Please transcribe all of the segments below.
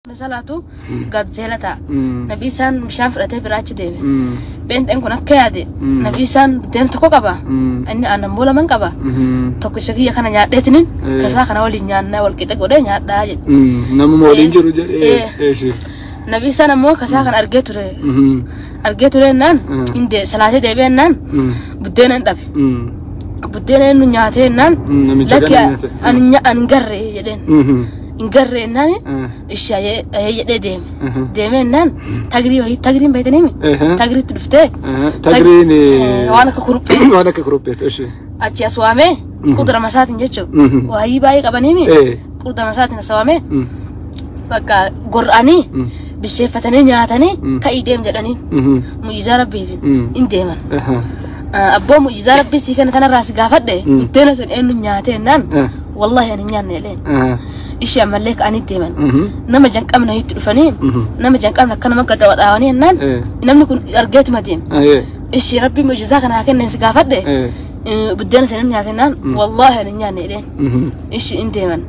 مسألته قد زيلتا نبي سان مشان فرته براج ده بنت إنكم أكيد نبي سان دين تكو كبا إني أنا مولا من كبا تكو شكيه كنا نيا دهتنين كسا كنا ولي نيا والكيت قدر نيا ده نمو مولين جرو إيش نبي سان مو كسا كنا أرجعتره نان إند سلاسة ده بين نان بدين ندب بدين إنه نياته نان لكن أنا أنقرر جدين إنقرر نان الشيء يديم ديمين نان تجري بيتنيمي تجري تلفته تجريني وانا ككروبيت إيش أشي أسوامه قدر مسات نجتشو وهاي باي كبنيمي قدر مسات نسوامه بقى قرآني بشيء فتني نياتني كايديم جداني معجزة ربي إن ديما أبو معجزة ربي سيكون كان راس قافد ده يتنا سن إنه نياتين نان والله يعني نيان لين إيش يعمل لك أني ديما نما جنك أمنا يتلفني نما جنك أمنا كنا ما قد وضعوني نان نم نكون أرجعت مديم إيش ربي معجزة كان هكذا ناس قافد ده بدنا سن نياتين نان والله يعني نيان لين إيش إن ديما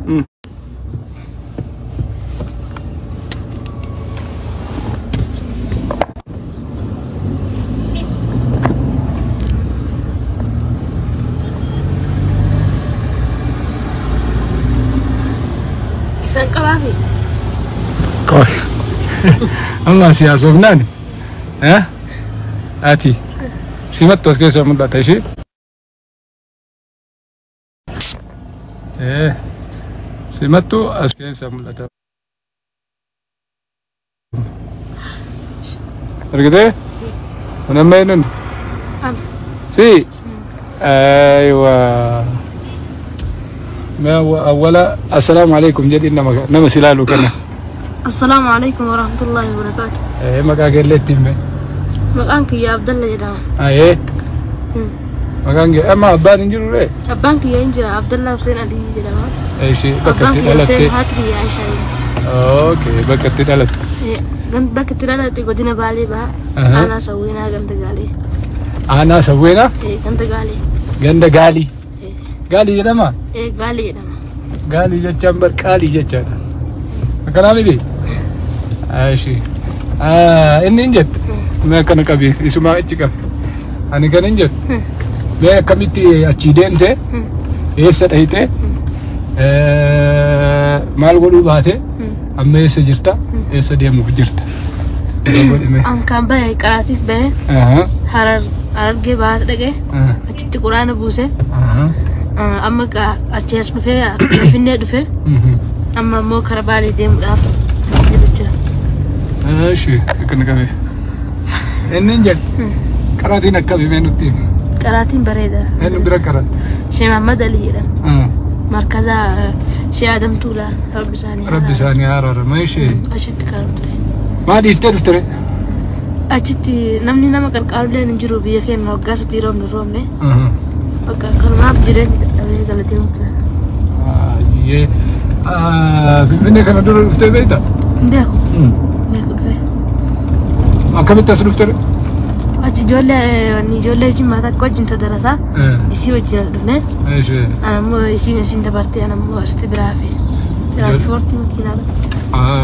كوافي كوي الله سياسة بناني ها آتي سمعت تسكت سمعت بتشي سمعت أسكت سمعت ركضة أنا ما ينون سي أيوة ما أولا السلام عليكم جدي نما سلالو كنا السلام عليكم ورحمة الله وبركاته ما كان لي تيم مكانك يا عبد الله جدام مكانك أما أبان إنجلو ليه أبانك يا إنجل عبد الله حسين علي جدام شيء أبانك يا حسين هاتري يا عائشة أوكي بكتي دلت جنب بكتي دلت يقدينا بالي با أنا سوينا جنب قالي أنا سوينا جنب قالي جنب قالي قالي جدام قالي جدام قالي جتشمبر قالي جتشانا كلامي دي شيء إني إنجت ما كان كبير اسمه إتشكا أنا كان إنجت ما كميتي أشيدين ته إيسر هيته مال قلوب هاته أما إيسر جرتا إيسر ديا مفجرتا أم كان بيه كراتيف بيه هرر جي بعد دقة أشتى قرآن بوسه أما كا أشياء بفيه فيني دفه أما مو كربالي ديم داف شيء كنا كبير إني إنجت كراتين أكبر منو تيم كراتين بريدة إنه برا كرات شيء محمد علي ده مركزة شيء آدم تولا رب ساني هارا ماشي أشتى كارد ما دي يفتر أشتى نمني نما كارد لين نجرو بيسين نوقاس تيروم نرومه بقى كلام بجرين أبي كلاتيهم يه بيني كنا دور يفتر بيتا بيكو فيه ما كم تسلف ترى أشي جولة جمعة تكوج أنت دراسة يسوي وجهنا دفنة إيش أنا مو يسوي نسين دبرتي أنا مو أستبرافي ترانسبورت مكينة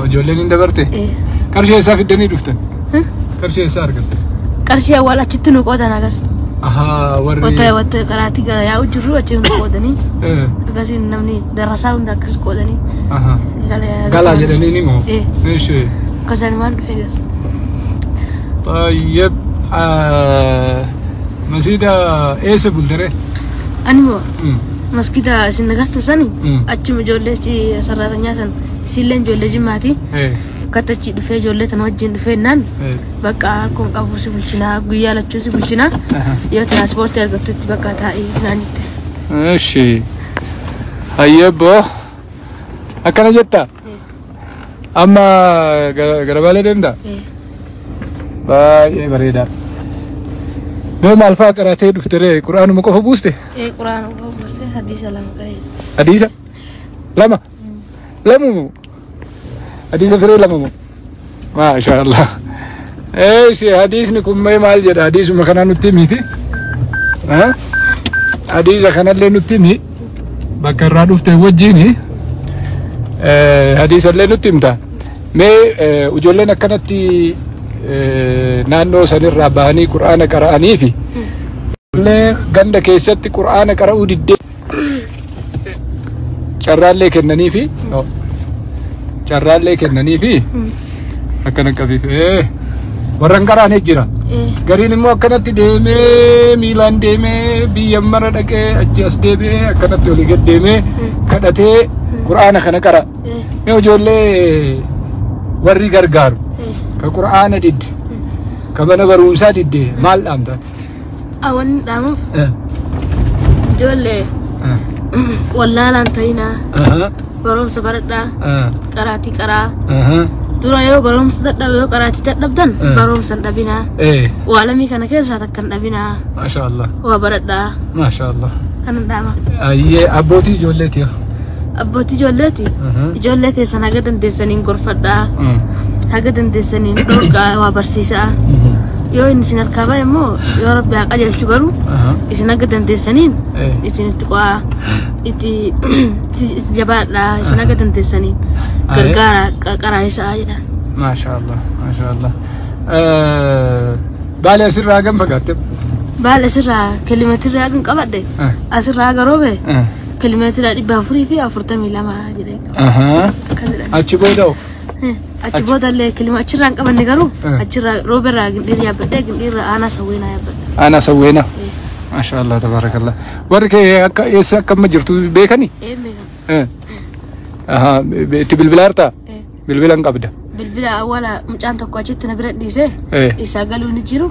جولة نين دبرتي كرشة سافر دني دفتن كرشة سارقن كرشة ولا تشتنو قودا ناقص وري وات كراتي كنا يا وجرو أشياء قودني أكاسين نمني دراسة وناقص قودني قال جدني نيمو إيش كسان مان فيجس طيب مسجد إيش بقولتره أنيمو مسجد سنغات سني أشيم جولة شيء سرّاتني سن سيلين جولة جماعتي كتا شيء دفع جولة تنوجين دفع نان بقى أركون كابو سبلشنا قويا لتشو سبلشنا يا ترانسبورت أركبت بقى تاعي نانيت ماشي هيا بو أكنا جتا أما غربالة دندا باي بريدا بما الفا قراتي دفتره قرآن مكو حبوسته قرآن مكو حبوسته حديث لما كريم حديث لما حديث كريم لما ما شاء الله ايش حديث نكم ما مال جد حديث مكان نتيميتي حديث كان اللي نتيمي بكر دفته وجيني حديث اللي نتيمتا Mee ijoolleen akkanatti naannoo sanirraa bahanii Qur'aana qara'anii fi ijoollee ganda keessatti Qur'aana qara'uu diddee carraallee kennanii fi akkana qabiif warran qara'anii jira. Gariin immoo akkanatti deemee miilaan deemee biyya mara dhaqee achi as deemee akkanatti olii gad deemee kadhatee Qur'aana kana qara'a. Mee ijoollee warri gargaaru ka Qur'aana didde ka mana barumsaa didde maal dhaamtaati? Awan dhaamuuf ijoollee wallaalaan ta'inaa barumsa baradhaa qaraatii qaraa dura yoo barumsa dadhabe yoo qaraatii dadhabdan barumsa dhabinaa waalamii kana keessaa takkan dhabinaa maashaallah waa baradhaa maashaallah kanan dhaama. Ayyee abbootii ijoolleeti yoo abbootii ijoolleeti ijoollee keessan haga dandeessaniin gorfadhaa haga dandeessaniin dhorgaa waa barsiisaa yoo inni isin harkaa bahe immoo yoo rabbi haa qajeelchu garuu isin haga dandeessaniin isin itti qo'aa itti jabaadhaa isin haga dandeessaniin gargaara qaraa isaa jedha. Maashaallah maashaallah. Baale asirraa hagam fagaatte? Baale asirraa kiiloomeetirii hagam qabadde asirraa haga roobe kiiloomeetira 442 jedhee. Achi booda achi booda illee achirraa hin qabanne garuu achirraa rooberraa gindhiirri yaabbadhee gindhiirra aanaa sawweenaa yaabbadhe. Aanaa sawweenaa. Maashaallah tabarakallah. Warri kee akka eessa akkamma jirtu beekani? Itti bilbilaa jirtaa? Bilbila hin qabda? Bilbila awwaala mucaan tokko achitti na bira dhiisee isaa galuu ni jiru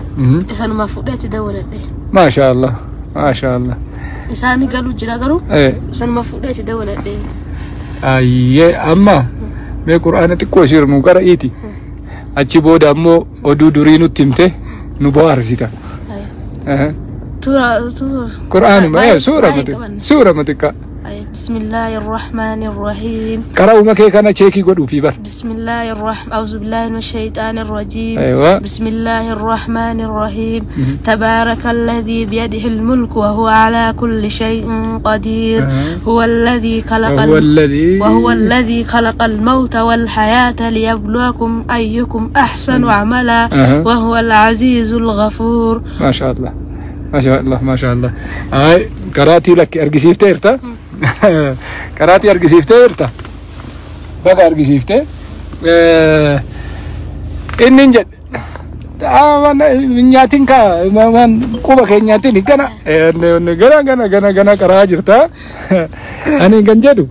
isaanuma fuudhee achi dawwaladhe. Maashaallah maashaallah. Isaani galuu jira garuu isaanuma fuudhee achi dawwaladhe. Ayyee amma mee Qur'aana xiqqoo ishirnu qara'iiti achi booda ammoo oduu durii nutti himte nu bohaarsita. Qur'aanuma suura xiqqaa. بسم الله الرحمن الرحيم. قرأوا مكي كان تشيكي قدو في بر. بسم الله الرحمن أعوذ بالله من الشيطان الرجيم. أيوة. بسم الله الرحمن الرحيم. تبارك الذي بيده الملك وهو على كل شيء قدير. هو الذي خلق وهو الذي خلق الموت والحياة ليبلوكم أيكم أحسن عملا وهو العزيز الغفور. ما شاء الله ما شاء الله ما شاء الله. هاي قرأتي لك أرجسيف تيرتا. Karaati argisiiftee jirta baga argisiiftee inni jedhe nyaatiin ka quba keenyaatiin gana qaraa jirta ani kan jedhu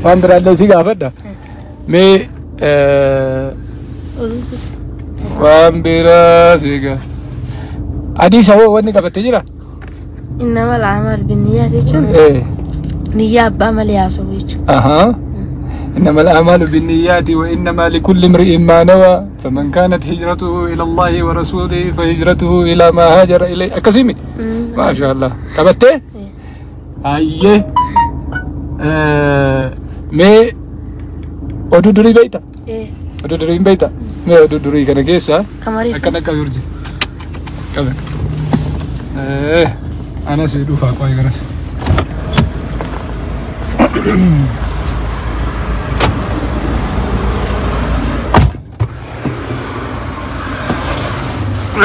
waan biraallee si gaafadha mee waan biraa si adii sawoo wanni qabattee jira. إنما العمل بالنيات يجون نية بعمل يا سويج. إنما الأعمال بالنيات وإنما لكل امرئ ما نوى فمن كانت هجرته إلى الله ورسوله فهجرته إلى ما هاجر إليه. أكسيمي ما شاء الله تبتة أيه مي أدودري بيتا أدودري بيتا مي أدودري كنا كيسا كنا كيرجي كذا أنا سيدو فاقوي غرس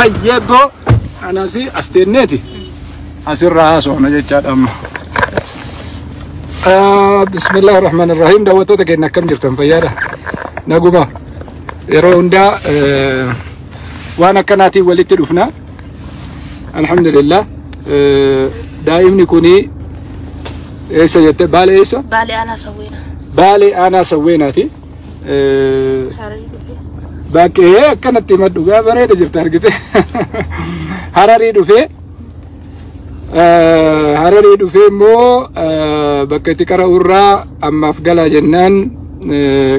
أيبو أنا سي أستنيتي أسير راسو نجتشاد أما بسم الله الرحمن الرحيم دوتو تكينا كم جرتم فيادا نقوما يروندا وانا كناتي ولدت رفنا الحمد لله دائما كوني ايش جت بالي ايش بالي انا سويناتي باكي كانت مدوغا بريده جرت ارغته حراري دوفي مو بكتي كرا ورا اما فغلا جنان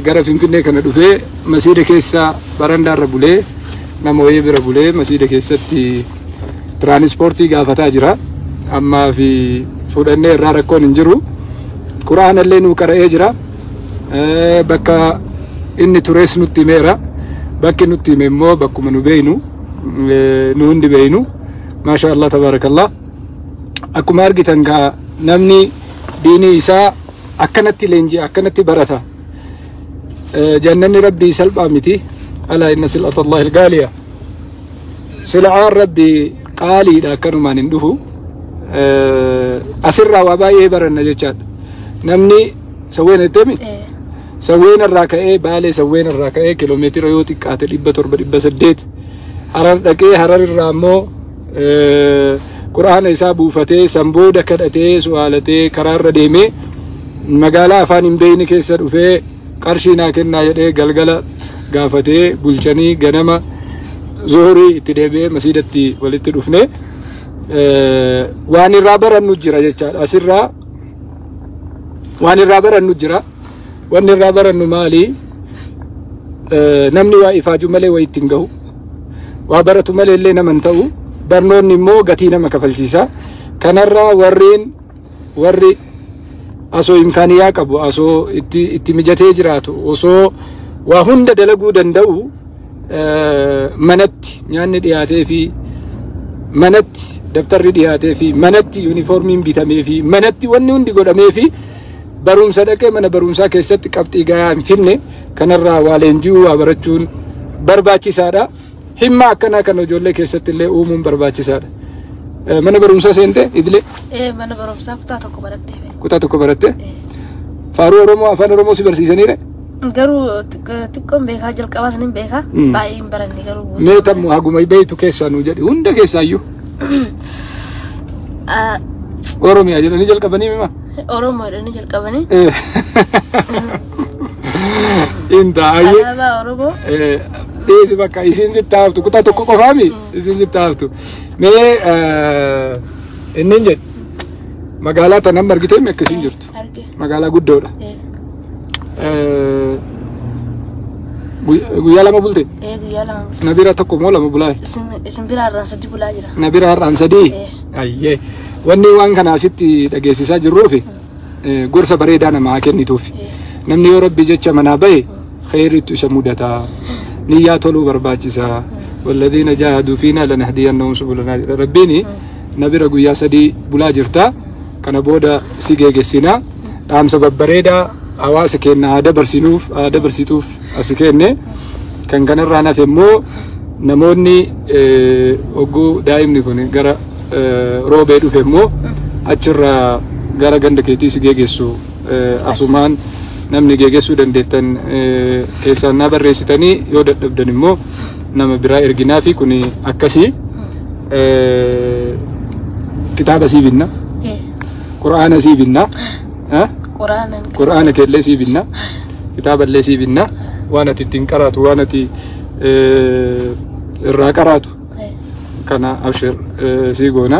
غرا فينفني كان دوفي مسجد كيسا براندا ربولي نموي بربولي مسجد كيستي ترانسبورتي غافتا جرا اما في فودني راركون انجرو قران اللي نو قرأ جرا بكا اني توريس نوتي ميرا بكي نوتي ميمو بكو منو بينو نوندي بينو ما شاء الله تبارك الله اكو مارغيتان نمني ديني إسا أكنتي لنجي أكنتي برتا جنن ربي سلبا متي ألا إن سلعة الله الغالية سلعة ربي قالي لا كانوا ما ندفو أسر وباي برنا جتشاد نمني سوينا تمي سوينا الركعة بالي سوينا الركعة كيلومتر يوتي كاتل إبتور بسديت حرر دكي حرر الرامو قرآن إسابو فتي سنبو دكتي سؤالتي قرار ديمي مقالا أفان بيني كيسر وفي قرشينا كنا يدي قلقلا قافتي بلشاني غنما زهري تدبي مسيدتي ولتدفني واني رابر النجرة جتشال أسرى واني رابر النجرة واني رابر النمالي نمني وإفاجو ملي ويتنقو وابرتو ملي اللي نمنتو برنون نمو قتينا مكفلتيسا كنرى وري أسو إمكانية قبو أسو اتمجتي جراتو وسو وهند دلقو دندو منت يعني دياتي في منت دفتر دياتي في منت يونيفورمين بيتامي في منت ونون دي قدامي في بروم صدقه من بروم سا كيست قبطي غا فيني كنرا والنجو وبرچون برباچي سادا همما كنا كنو جولله كيست اللي اومم برباچي سادا من بروم سا سنته ادلي من بروم سا كتا تو برته فارو رومو افان رومو سيبرسيسني ري garuu xiqqoon beekaa jalqabaas nin beekaa baay'een baranne garuu mee tammu haguma beeytu keessaa nu jedhi hunda keessaayyuu oromiyaa jedhanii jalqabanii mima oromoo jedhanii jalqabanii inta ayye oromoo deesi bakka isin sittaaftu kutaa tokko qofaami isin sittaaftu mee inni jedh magaalaa tanam argitee mee akkasiin jirtu magaalaa guddoodha guyyaa lama bulte guyyaa lama nabira tokko moo lama bulaa isin bira har'aan sadii bulaa jira nabira har'aan sadii ayyee wanni waan kana asitti dhageessisaa jirruufi gorsa bareedaa namaa kennituufi namni yoo rabbi jecha manaa bahe khayriitu isa mudataa niyyaa toluu barbaachisaa walladhiina jaahaduu fiinaa lanahdiyannahum subulanaa jedha rabbiini nabira guyyaa sadii bulaa jirta kana booda si geegessinaa dhaamsa babbareedaa hawaasa keenya aadaa barsiituuf as kenne kan kanarraa naaf immoo namoonni ogguu daa'imni kun gara roobee dhufe immoo achirraa gara ganda keetii si geegessu asumaan namni geegessuu dandeettan keessaan na barreessitanii yoo dadhabdan immoo nama biraa erginaa fi kun akkasii kitaaba sii binna qura'aana sii binna قرآن كله سي بينا كتاب الله سي بينا وانا تتنقرات وانا تي الراقرات كان أبشر سيقونا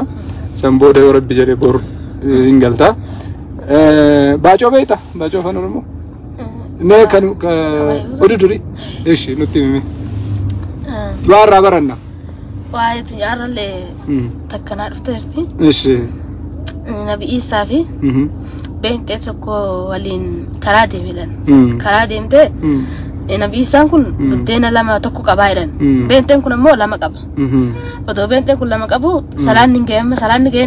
سنبود ربي جري بور إنجلتا باجو بيتا باجو فنورمو ما كانوا أدري إيش نتيمي وارا برنا وايد يارا اللي تكنا عرفتي إيش نبي إيسا في بنت تكو ولين كرادي ميلان كرادي متى نبي إيسا كن بدينا لما تكو كبايرن بنتين كنا مو لما كبا ودو بنتين كنا لما كبو سلان نجيم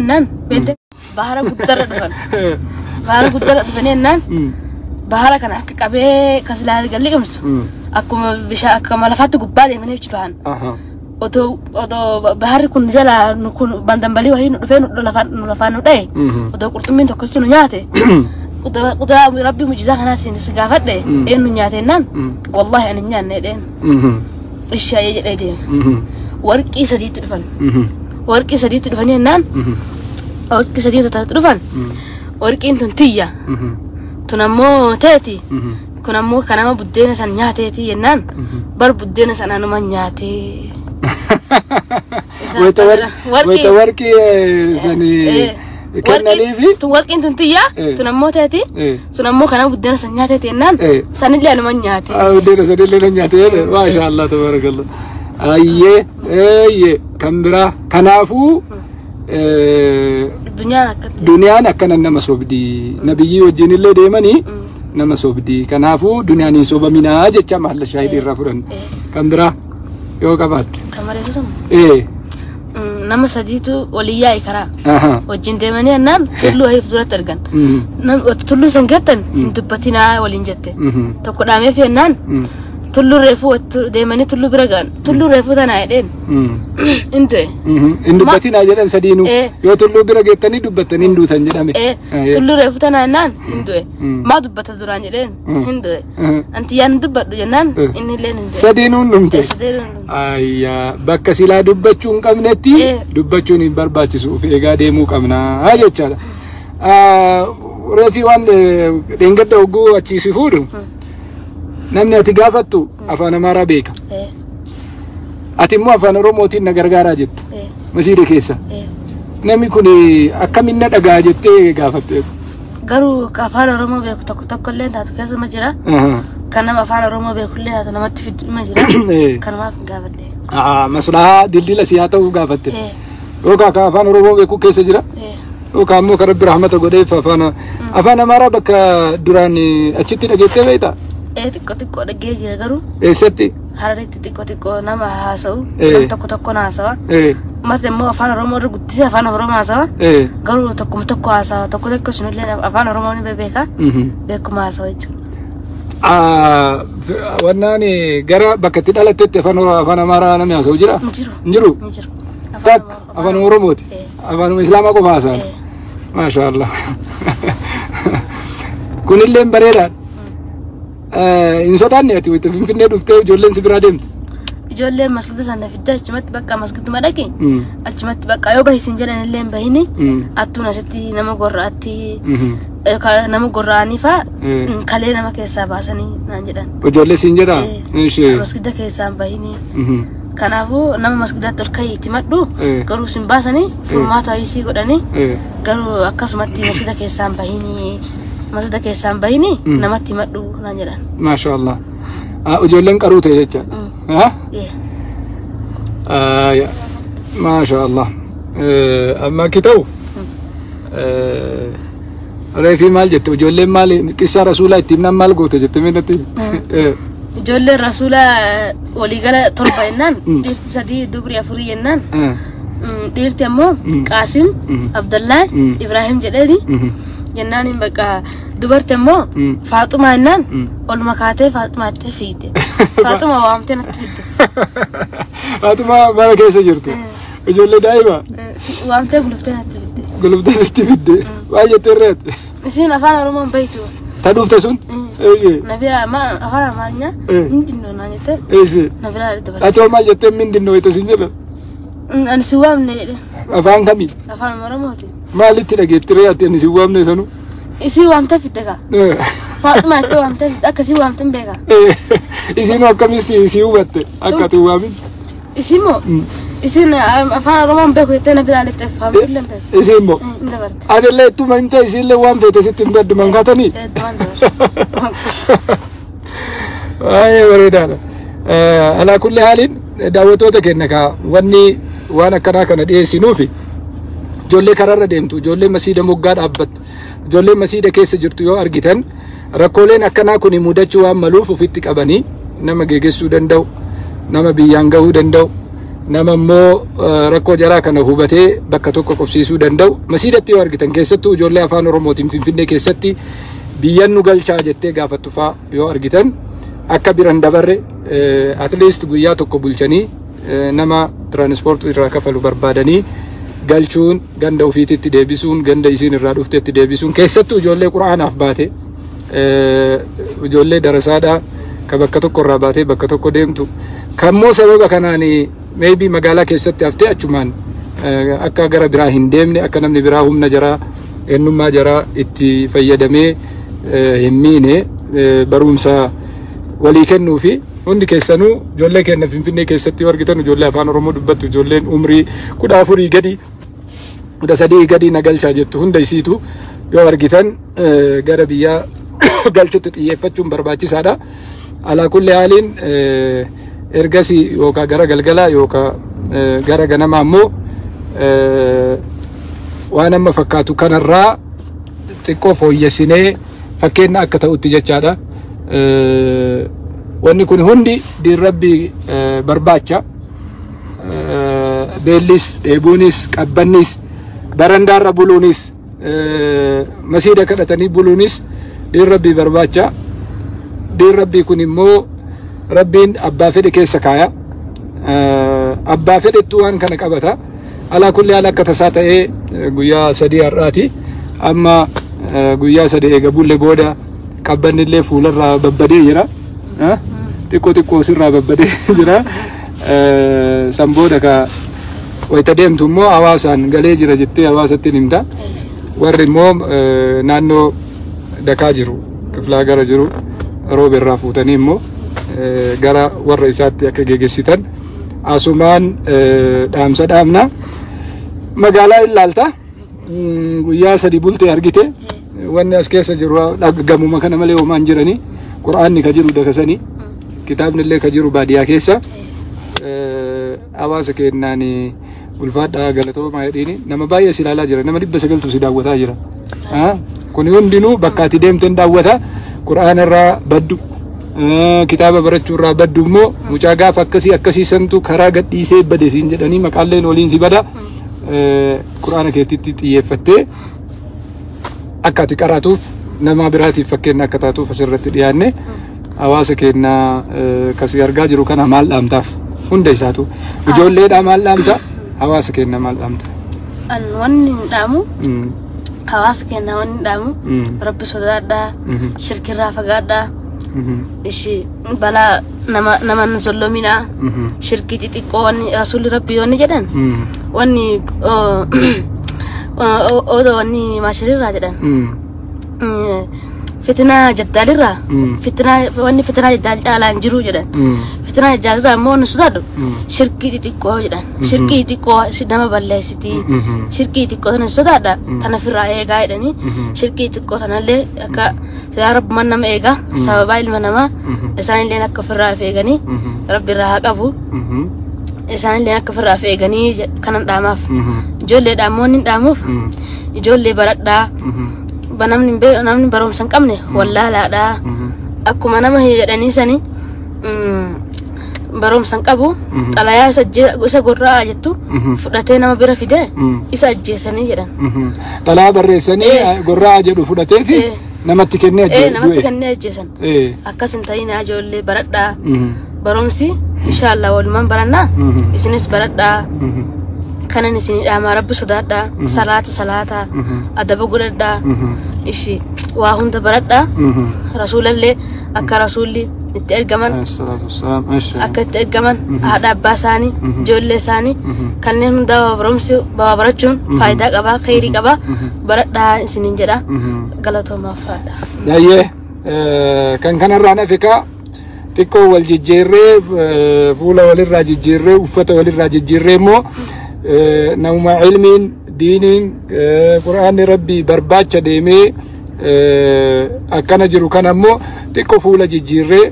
نان بنتين بحرة قدرة دفن بحرة قدرة دفنين نان بحرة كان أك كبه كسلال قال لي أمس أكو أكو ملفات قبالي من يجي بهان odo bahari kun jala kun bandambali wahi no fe no lafanu dai odo kurtumin to kasino nyaate odo rabbi mujiza kana sin sigafadde enu nyaate nan wallahi an nyaane den isha ye de warqi sadit dufan warqi sadit dufan nan warqi sadit dufan warqi intun tiya tunammo teti kunammo kanama buddena san nyaate ti yenan bar buddena san anuma nyaate ويتوركي سني كنا ليفي توركي انتم تيا تنمو تاتي تنمو كنا بدنا سنياتي تنان سن اللي انا منياتي بدنا سن اللي نياتي ما شاء الله تبارك الله ايه كامبرا كنافو دنيا نكنا نمسوبدي نبيي وجين اللي ديماني نمسوبدي كنافو دنيا ني سوبا مينا جچا محل شاهد الرفرن كامبرا yoo qabaat kamareessum nama sadiitu walii yaa'e karaa wajjin deemanii annaan tulluu hayif duratti argan tulluu san geettan hin dubbatinaa waliin jette tokko dhaamee feennaan tulluu reefuu deemanii tulluu bira gaan tulluu reefuu tanaa jedheen inte hin dubbatinaa jedhan sadiinuu yoo tulluu bira geettanii dubbattanii hin duutan jedhame tulluu reefuu tanaa jennaan hin du'e maa dubbata duraan jedheen hin du'e anti yaan dubbadhu jennaan inni illee hin du'e sadiinuun dhumte ayyaa bakka silaa dubbachuu hin qabnetti dubbachuun hin barbaachisu of eegaa deemuu qabnaa jechaadha reefii waan dheengadda hogguu achiisi fuudhu namni ati gaafattu afaan amaaraa beeka ati immoo afaan oromootiin na gargaaraa jette masiida keessa namni kun akkaminna dhagaa jettee gaafatte garuu afaan oromoo beeku tokko illee taatu keessuma jira kan nama afaan oromoo beeku illee taatu namatti fiduma jira kanumaaf gaafadhe maslahaa dildila siyaa ta'uu gaafatte yookaan afaan oromoo beeku keessa jira yookaan immoo kan rabbi rahmata godheef afaan amaaraa bakka duraan achitti dhageettee beektaa xiqqoo dhagee jira garuu eessatti Hararitti xiqqoo nama haasa'u tokko haasawa mas immoo afaan oromoo irra guddisee afaan oromoo haasawa garuu tokko haasawa tokko sunillee afaan oromoo ni beeka beekuma haasawa jechuudha wannaan gara bakka itti dhalattetti afaan amaaraa namni haasa'u jira hin jiru tak afaan oromooti afaan islaamaa qofa haasa'a maashaallah kunillee bareedaadha in sodaanne ati wayita finfinnee dhuftee ijoolleen si biraa deemte ijoolleen masgida sana fidda achumatti bakka masgiduma dhaqe achumatti bakka yoo bahisin jedhan illee bahini attuun asitti nama gorraatti nama gorraanii faa kalee nama keessaa baasanii naan jedhan ijoollee siin jedhaa masgida keessaan bahini kanaafuu nama masgidaatti ol ka'iitti madhu garuu sin baasanii furmaata isii godhanii garuu akkasumatti masgida keessaan bahini masjida keessaan bahini namatti madhu naan jedhan maashaallah ijoolleen qaruu ta'e jechaadha maashaallah amma kita'u reefii maal jette ijoolleen maal qissa rasuulaa ittiin nam maal goote jette miidhatti ijoolleen rasuulaa waliigala 7 jennaan dhiirti 3 dubri 4 jennaan dhiirti ammoo qaasim abdallaa ibrahim jedheeni jennaan bakka dubartii ammoo Faaxumaa jennaan ol makaatee Faaxumaatti fiigde Faaxumaa waamtee natti fidde Faaxumaa bara keessa jirtu ijoollee daa'ima waamtee guluftee natti fidde guluftee sitti fidde waa jettee reette isiin afaan oromoon beektu ta dhufte sun nabira afaan amaariyaa mindinoo naan jette nabira dabarate ati maal jettee mindinoo itti sin jedha ani si waamne jedhe afaan kamii afaan oromooti maalitti dhageettire ati ani si waamne sanu isi waamte fidde ka Faaxumaa itti waamte akkasii waamte beeka isiin akkamitti si hubatte akka ati waamin isimoo isin afaan oromoon beeku jettee na biraa lixxe faamilleen beeku isimoo adillee ittuma himte isiillee waan feete sitti hin dadduman kaatanii waa'ee bareedaadha alaa kulli haaliin daawwattoota keenya ka wanni waan akkanaa kana dhiyeessinuufi ijoollee karaarra deemtu ijoollee masiida moggaa dhaabbattu ijoollee masiida keessa jirtu yoo argitan rakkooleen akkanaa kun mudachuu waan maluuf ofitti qabanii nama geegessuu danda'u nama biyyaan gahuu danda'u nama immoo rakkoo jaraa kana hubatee bakka tokko qobsiisuu danda'u masiidatti yoo argitan keessattuu ijoollee afaan oromootiin finfinnee keessatti biyyan nu galchaa jettee gaafattu faa yoo argitan akka biran dabarre at least guyyaa tokko bulchanii nama transport irraa kafalu barbaadanii galchuun ganda ofiititti deebisuun ganda isiin irraa dhuftetti deebisuun keessattuu ijoollee quraanaaf baate ijoollee darasaadhaa ka bakka tokko irraa baatee bakka tokko deemtu kammoo sababa kanaan maybe magaalaa keessatti haftee achumaan akka gara biraa hin deemne akka namni biraa humna jaraa eenyummaa jaraa itti fayyadamee hin miine barumsa walii kennuu fi hundi keessanuu ijoollee keenya finfinnee keessatti argitan ijoollee afaan oromoo dubbattu ijoolleen umrii 14 gadi 13 gadi na galchaa jettu hunda isiitu yoo argitan gara biyyaa galchutti xiyyeeffachuun barbaachisaadha. Alaa kulli haaliin ergasii yookaan gara galgalaa yookaan gara ganamaa immoo waan amma fakkaatu kanarraa xiqqoo fooyyessinee fakkeenya akka ta'utti jechaadha. Wanni kun hundi diin rabbi barbaacha beellis dheebuunis qabbannis barandaarra buluunis masiida kadhatanii buluunis diin rabbii barbaacha. Diin rabbii kun immoo rabbiin abbaa fedhe keessa kaaya. Abbaa fedhettu waan kana qabata. Alaa kulli haala akka tasaa ta'ee guyyaa sadii har'aati. Amma guyyaa sadii eega bulle booda qabbannillee fuularraa babbadee jira. Xiqqoo sirraa babbadee jira. San booda ka wayita deemtu immoo hawaasaan galee jira jettee hawaasatti himta. Warri immoo naannoo dakaa jiru kiflaa gara jiru rooba irraa fuutanii immoo gara warra isaatti akka geegessitan asumaan dhaamsa dhaamna. Magaalaa ilaalta guyyaa sadii bultee argite wanni as keessa jiru gamuma kana malee homaan jiranii quraanni ka jiru dakasanii kitaabni illee ka jiru baadiyaa keessa hawaasa kennaani ulfaadhaa galatoomaa jedhini nama baay'ee si ilaalaa jira nama 900 si daawwataa jira. Kun hundinuu bakka ati deemteen daawwata quraana irraa baddu kitaaba barachuu irraa baddu immoo mucaa gaafa akkasii santu karaa gadhiisee bade siin jedhanii maqaalleen waliin si bada. Quraana keetitti xiyyeeffattee akka ati qaratuuf nama biraatiif fakkeenya akka taatuuf asirratti dhiyaanne hawaasa keenyaa kasii argaa jiru kana maal dhaamtaaf hunda isaatu ijoolleedhaa maal dhaamta hawaasa keenyaa maal dhaamta? Wanni dhaamu hawaasa keenyaa wanni dhaamu rabbi sodaadhaa shirkirraa fagaadhaa ishi balaa nama zollominaa shirkii xixiqqoo wanni rasuulli rabbi yoonni jedhan wanni wanni maashirirraa jedhan fitina jaddaalirraa wanni fitina jaddaal caalaan jiru jedhan fitina jaddaalirraa immoo wanni sodaadhu shirkii xixiqqoo jedhan shirkii xixiqqoo nama balleessitii shirkii xixiqqoo tana sodaadha tana firraa eegaa jedhanii shirkii xixiqqoo tanallee akka yaa rabbi man nama eegaa sababaa ilma namaa isaanillee akka firraa eeganii rabbi irraa haa qabu isaanillee akka firraa eeganii kanan dhaamaaf ijoollee dhaamoonni dhaamuuf ijoollee baradhaa namni barumsa hin qabne wallaalaadhaa akkuma nama jedhanii sanii barumsa hin qabu xalayaa isa gorraa jettu fudhatee nama bira fidee isa ajjeesanii jedhan. Xalayaa barreessanii gorraa jedhu fudhateeti namatti kennee ajjeesan. Akkas hin ta'in ijoollee baradhaa barumsi inshaallah walumaan barannaa isinis baradhaa. Kanan isin dhaama rabbi sodaadhaa salaata adaba godhadhaa ishi waa hunda baradhaa rasuulallee akka rasuulli itti ergaman akka itti ergaman haadha abbaa isaanii ijoollee isaanii kanneen hundaa barumsi barachuun faayidaa qabaa khayrii qabaa baradhaa isiniin jedha galatoomaaf faadha. Daayee kan kanarraa nafikaa xiqqoo wal jijjiirree fuula walirraa jijjiirree uffata walirraa jijjiirree immoo nama ilmiin diiniin quraanni rabbii barbaacha deemee akkana jiru kan ammoo xiqqoo fuula jijjiirree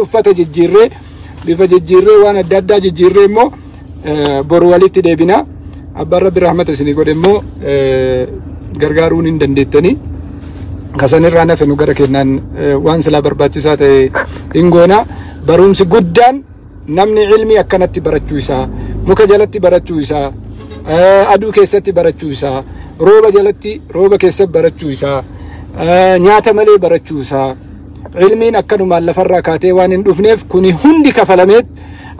uffata jijjiirree bifa jijjiirree waan adda addaa jijjiirree immoo boru walitti deebina abbaan rabbi rahmata isinii godhe immoo gargaaruun hin dandeettanii kasanirraa nafe nu gara kennaan waan silaa barbaachisaa ta'e hin goona barumsi guddaan namni ilmi akkanatti barachuu isaa muka jalatti barachuu isaa aduu keessatti barachuu isaa rooba keessatti barachuu isaa nyaata malee barachuu isaa ilmiin akkanumaan lafarraa kaatee waan hin dhufneef kuni hundi kafalameet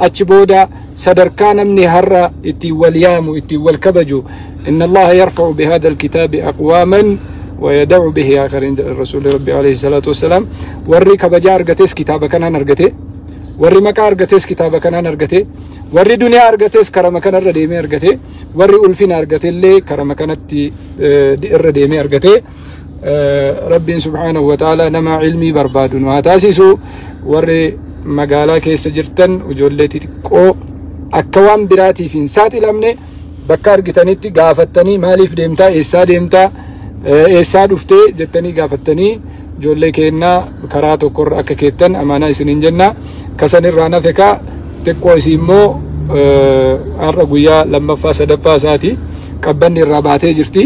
achi booda sadarkaa namni har'a ittiin wal yaamu ittiin wal kabaju inna allaha yarfa'u bihada alkitaabi aqwaaman ويدعو به آخرين الرسول ربي عليه الصلاة والسلام وري كبجا أرجتيس كتابة كان أرجته وري مكا أرجتيس كتابة كان أرجته وري دنيا أرجتيس كرم كان الرديمي أرجته وري ألفين أرجته اللي كرم كانت الرديمي أرجته ربي سبحانه وتعالى نما علمي برباد وهتاسسو وري مقالا كيس جرتن وجولتي تكو أكوان براتي في سات الأمن بكار جتنيتي قافتني ماليف ديمتا إسا ديمتا eessaa dhuftee jettanii gaafattanii ijoollee keenyaa karaa tokkorra akka keettan amaanaa isiniin jenna kasanirraa nafe kaa xiqqoo isii immoo har'a guyyaa lammaffaa sadaffaa isaati qabbanni irraa baatee jirti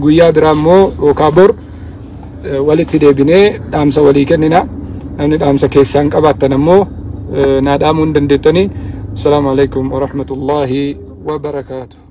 guyyaa biraa immoo yookaan bor walitti deebinee dhaamsa walii kennina namni dhaamsa keessaan qabaattan ammoo naa dhaamuu hin dandeettanii السلام عليكم ورحمة الله وبركاته.